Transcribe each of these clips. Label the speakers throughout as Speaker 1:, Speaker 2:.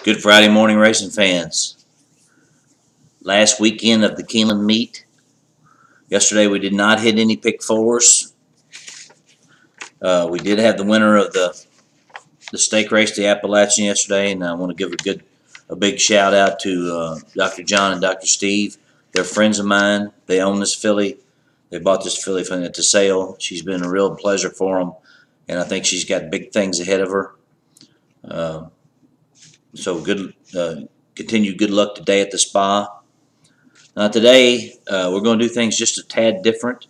Speaker 1: Good Friday morning, racing fans. Last weekend of the Keeneland meet. Yesterday we did not hit any pick fours. We did have the winner of the stake race, the Appalachian, yesterday, and I want to give a big shout out to Dr. John and Dr. Steve. They're friends of mine. They own this filly. They bought this filly from at the sale. She's been a real pleasure for them, and I think she's got big things ahead of her. So continued good luck today at the spa. Now today we're going to do things just a tad different.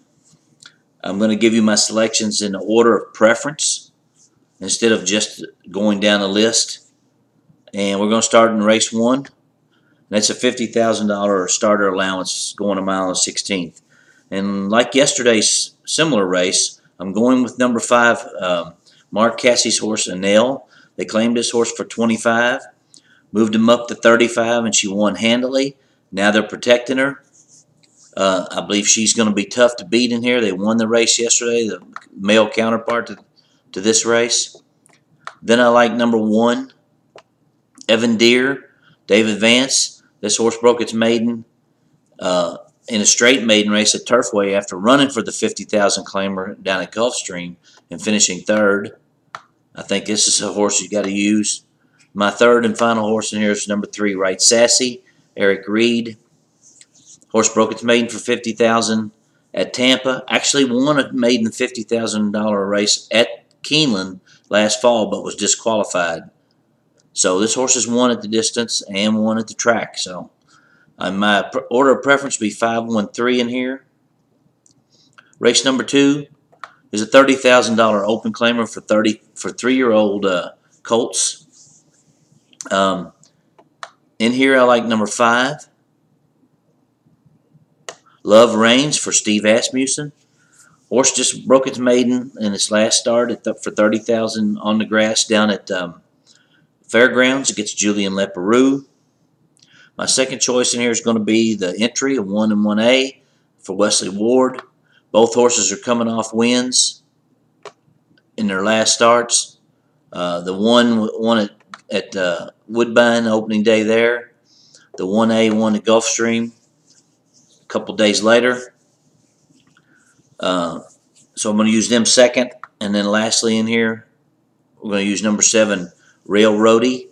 Speaker 1: I'm going to give you my selections in order of preference instead of just going down a list. And we're going to start in race 1. That's a $50,000 starter allowance going a mile and 16th. And like yesterday's similar race, I'm going with number 5, Mark Cassie's horse, Anel. They claimed this horse for $25. Moved him up to $35, and she won handily. Now they're protecting her. I believe she's going to be tough to beat in here. They won the race yesterday, the male counterpart to this race. Then I like number 1, Evan Deere, David Vance. This horse broke its maiden in a straight maiden race at Turfway after running for the 50,000 claimer down at Gulfstream and finishing 3rd. I think this is a horse you got to use. My 3rd and final horse in here is number 3, Right Sassy, Eric Reed. Horse broke its maiden for $50,000 at Tampa. Actually won a maiden $50,000 race at Keeneland last fall, but was disqualified. So this horse has won at the distance and won at the track. So my order of preference would be 5, 1, 3 in here. Race number 2 is a $30,000 open claimer for 3-year-old colts. In here I like number 5, Love Reigns for Steve Asmussen. Horse just broke its maiden in its last start for $30,000 on the grass down at Fairgrounds against Julian Leperoux. My second choice in here is going to be the entry of 1 and 1A for Wesley Ward. Both horses are coming off wins in their last starts. The one won at Woodbine opening day there. The 1A won at Gulfstream a couple days later. So I'm going to use them second. And then lastly in here, we're going to use number 7, Railroady.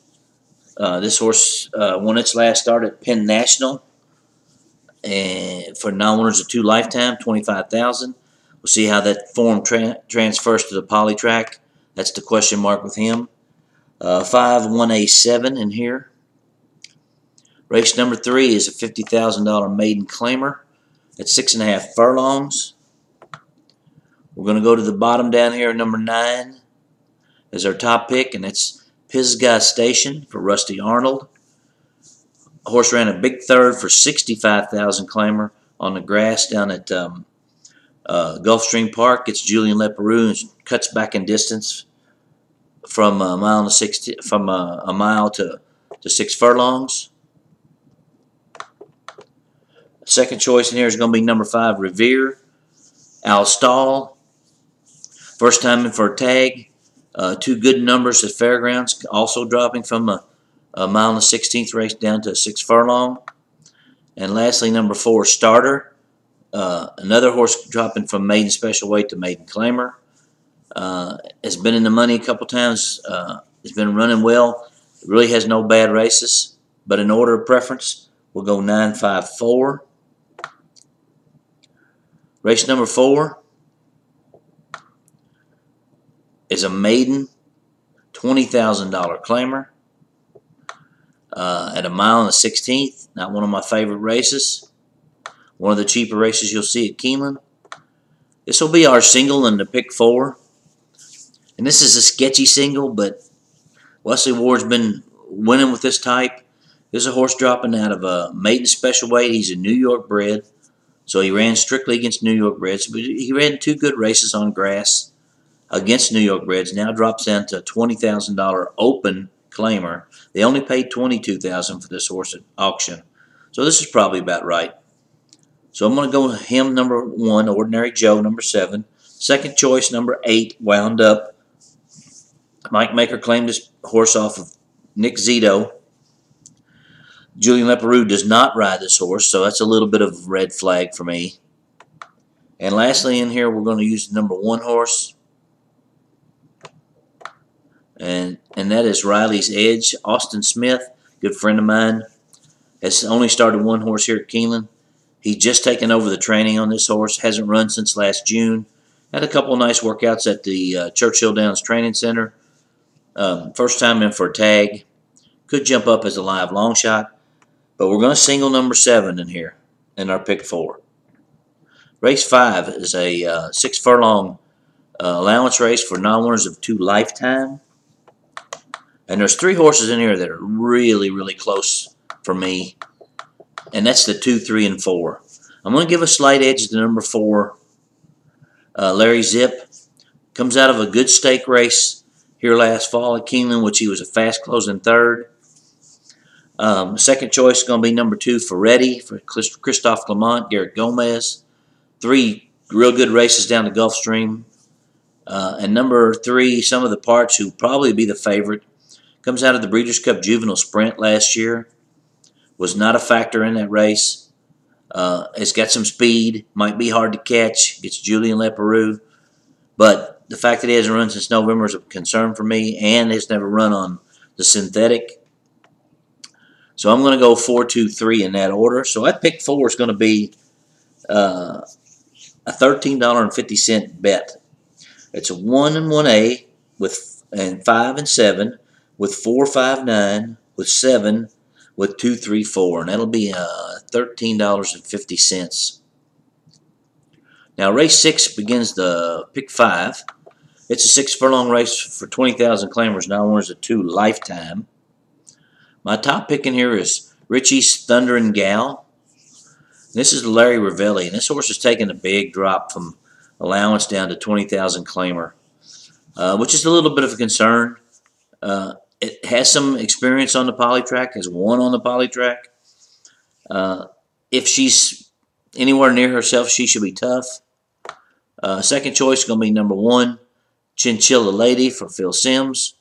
Speaker 1: This horse won its last start at Penn National. And for non-winners of 2 lifetime, $25,000. We'll see how that form transfers to the poly track. That's the question mark with him. 5, 1A7 in here. Race number 3 is a $50,000 maiden claimer at 6.5 furlongs. We're going to go to the bottom down here. Number 9 is our top pick, and it's Pisgah Station for Rusty Arnold. A horse ran a big 3rd for $65,000 claimer on the grass down at Gulfstream Park. Gets Julian Leperoux and cuts back in distance from a mile to 6 furlongs. Second choice in here is going to be number 5, Revere, Al Stahl. First time in for a tag. 2 good numbers at Fairgrounds, also dropping from a mile and 16th race down to 6 furlong. And lastly, number 4, Starter. Another horse dropping from maiden special weight to maiden claimer. Has been in the money a couple times. Has been running well. Really has no bad races. But in order of preference, we'll go 9, 5, 4. Race number 4 is a maiden $20,000 claimer at a mile and 16th. Not one of my favorite races. One of the cheaper races you'll see at Keeneland. This will be our single in the pick 4. And this is a sketchy single, but Wesley Ward's been winning with this type. There's a horse dropping out of a maiden special weight. He's a New York bred, so he ran strictly against New York breds. But he ran 2 good races on grass against New York breds. Now drops down to a $20,000 open claimer. They only paid $22,000 for this horse at auction, so this is probably about right. So I'm going to go with him, number 1, Ordinary Joe, number 7. Second choice, number 8, Wound Up. Mike Maker claimed this horse off of Nick Zito Julian Leperoux does not ride this horse, so that's a little bit of a red flag for me. And lastly in here, we're going to use the number 1 horse. And that is Riley's Edge. Austin Smith, good friend of mine, has only started 1 horse here at Keeneland. He's just taken over the training on this horse. Hasn't run since last June. Had a couple nice workouts at the Churchill Downs Training Center. First time in for a tag. Could jump up as a live long shot. But we're going to single number 7 in here in our pick 4. Race 5 is a 6 furlong allowance race for non-winners of 2 lifetime. And there's 3 horses in here that are really, really close for me. And that's the 2, 3, and 4. I'm going to give a slight edge to number 4. Larry Zip comes out of a good stake race here last fall at Keeneland, which he was a fast closing 3rd. Second choice is going to be number 2, Ferretti, for Christophe Clement, Garrett Gomez. 3 real good races down the Gulfstream. And number 3, Some of the Parts, who probably be the favorite, comes out of the Breeders' Cup Juvenile Sprint last year. Was not a factor in that race. It's got some speed. Might be hard to catch. Gets Julian Leperoux. But the fact that he hasn't run since November is a concern for me. And has never run on the synthetic. So I'm going to go 4, 2, 3 in that order. So that pick 4 is going to be a $13.50 bet. It's a 1 and 1A and 5 and 7 with 4, 5, 9 with 7 with 2, 3, 4, and that'll be $13.50. Now race 6 begins the pick 5. It's a 6 furlong race for 20,000 claimers. Now winners of 2 lifetime. My top pick in here is Richie's Thunderin' Gal. This is Larry Ravelli, and this horse is taking a big drop from allowance down to 20,000 claimer, which is a little bit of a concern. It has some experience on the poly track, has won on the poly track. If she's anywhere near herself, she should be tough. Second choice is going to be number 1, Chinchilla Lady for Phil Sims.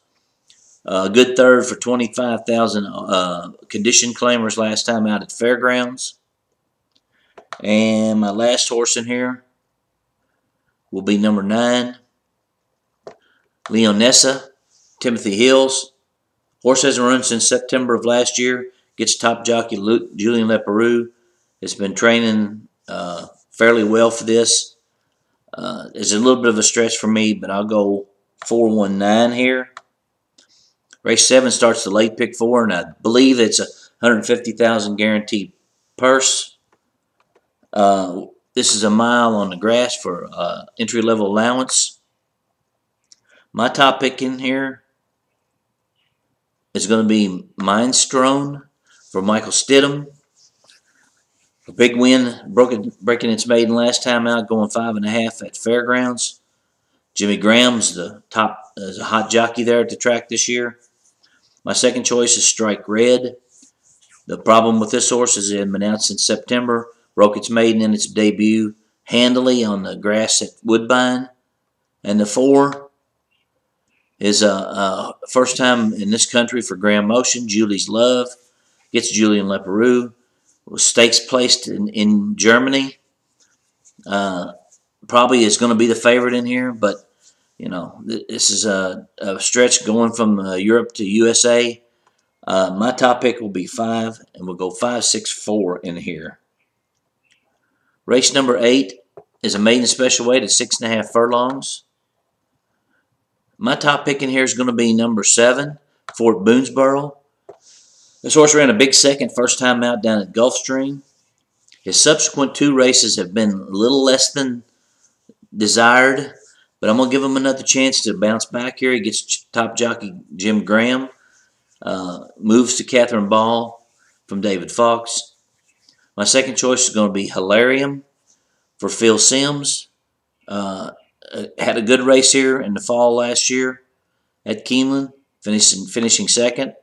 Speaker 1: A good 3rd for 25,000 condition claimers last time out at Fairgrounds. And my last horse in here will be number 9, Leonessa, Timothy Hills. Horse hasn't run since September of last year. Gets top jockey Julian Leperoux. Has been training fairly well for this. It's a little bit of a stretch for me, but I'll go 4, 1, 9 here. Race 7 starts the late pick 4, and I believe it's a $150,000 guaranteed purse. This is a mile on the grass for entry-level allowance. My top pick in here is going to be Mindstrone for Michael Stidham. A big win, breaking its maiden last time out, going 5.5 at Fairgrounds. Jimmy Graham's the top, is a hot jockey there at the track this year. My second choice is Strike Red. The problem with this horse is it had been out since September. Broke its maiden in its debut handily on the grass at Woodbine. And the 4 is a first time in this country for Graham Motion. Julie's Love. Gets Julian Leperoux. Stakes placed in Germany. Probably is going to be the favorite in here, but you know, this is a stretch going from Europe to USA. My top pick will be 5, and we'll go 5, 6, 4 in here. Race number 8 is a maiden special weight at 6.5 furlongs. My top pick in here is going to be number 7, Fort Boonesboro. This horse ran a big second first time out down at Gulfstream. His subsequent 2 races have been a little less than desired, but I'm going to give him another chance to bounce back here. He gets top jockey Jim Graham. Moves to Catherine Ball from David Fox. My second choice is going to be Hilarium for Phil Sims. Had a good race here in the fall last year at Keeneland, finishing second.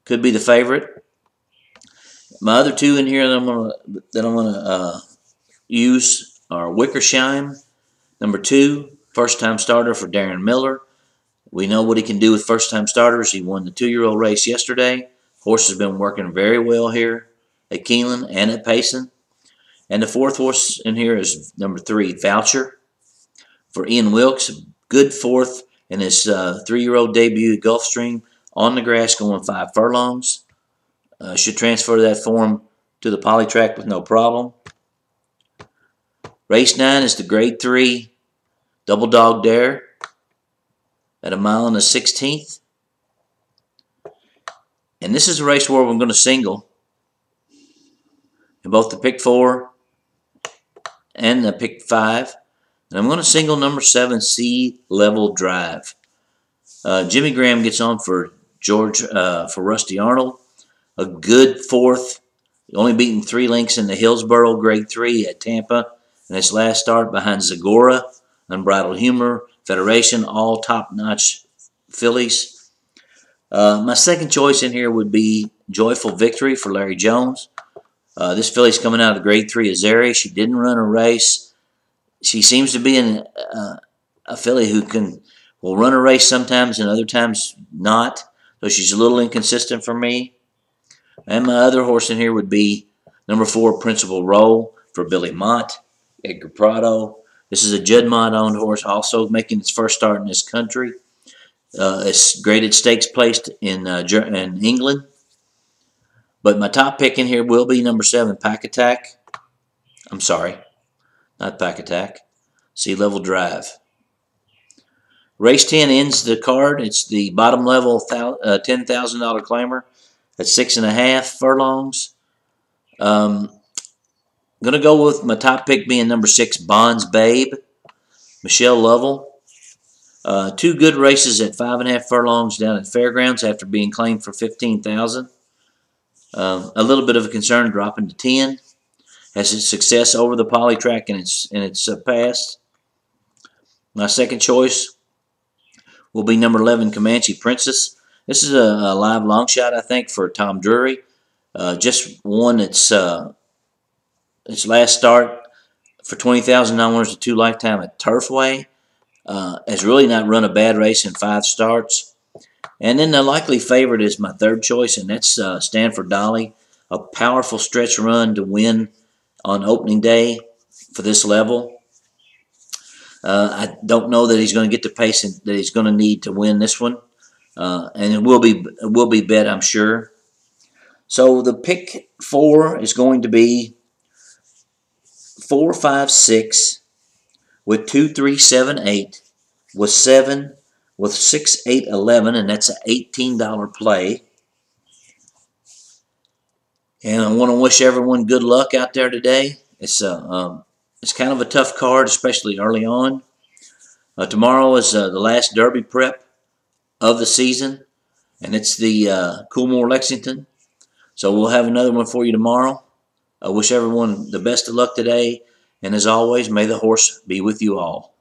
Speaker 1: Could be the favorite. My other 2 in here that I'm gonna use are Wickersham, number 2, first-time starter for Darren Miller. We know what he can do with first-time starters. He won the 2-year-old race yesterday. Horse has been working very well here at Keeneland and at Payson. And the fourth horse in here is number 3, Voucher, for Ian Wilkes. Good fourth in his 3-year-old debut at Gulfstream on the grass, going 5 furlongs. Should transfer that form to the poly track with no problem. Race 9 is the Grade 3 Double Dog Dare at 1 1/16. And this is a race where we're going to single in both the pick 4 and the pick 5. And I'm going to single number 7, Sea Level Drive. Jimmy Graham gets on for Rusty Arnold. A good fourth, only beaten 3 lengths in the Hillsboro Grade 3 at Tampa in its last start behind Zagora, Unbridled Humor, Federation, all top-notch fillies. My second choice in here would be Joyful Victory for Larry Jones. This filly's coming out of the Grade 3 Azeri. She didn't run a race. She seems to be a filly who will run a race sometimes and other times not. So she's a little inconsistent for me. And my other horse in here would be number 4, Principal Role for Billy Mott, Edgar Prado. This is a Judd Mott-owned horse, also making its first start in this country. It's graded stakes placed in England. But my top pick in here will be number 7, Pack Attack. I'm sorry, not Pack Attack. Sea Level Drive. Race 10 ends the card. It's the bottom level $10,000 claimer at 6.5 furlongs. I'm going to go with my top pick being number 6, Bond's Babe, Michelle Lovell. 2 good races at 5.5 furlongs down at Fairgrounds after being claimed for $15,000. A little bit of a concern dropping to 10. Has its success over the poly track in its past. My second choice will be number 11, Comanche Princess. This is a live long shot, I think, for Tom Drury. Just won its last start for $20,000 to 2 lifetime at Turfway. Has really not run a bad race in 5 starts. And then the likely favorite is my third choice, and that's Stanford Dolly. A powerful stretch run to win on opening day for this level. I don't know that he's going to get the pace that he's going to need to win this one. And it will be bet, I'm sure. So the pick 4 is going to be 4, 5, 6 with 2, 3, 7, 8 with 7 with 6, 8, 11, and that's an $18 play. And I want to wish everyone good luck out there today. It's kind of a tough card, especially early on. Tomorrow is the last Derby prep of the season, and it's the Coolmore Lexington. So we'll have another one for you tomorrow. I wish everyone the best of luck today, and as always, may the horse be with you all.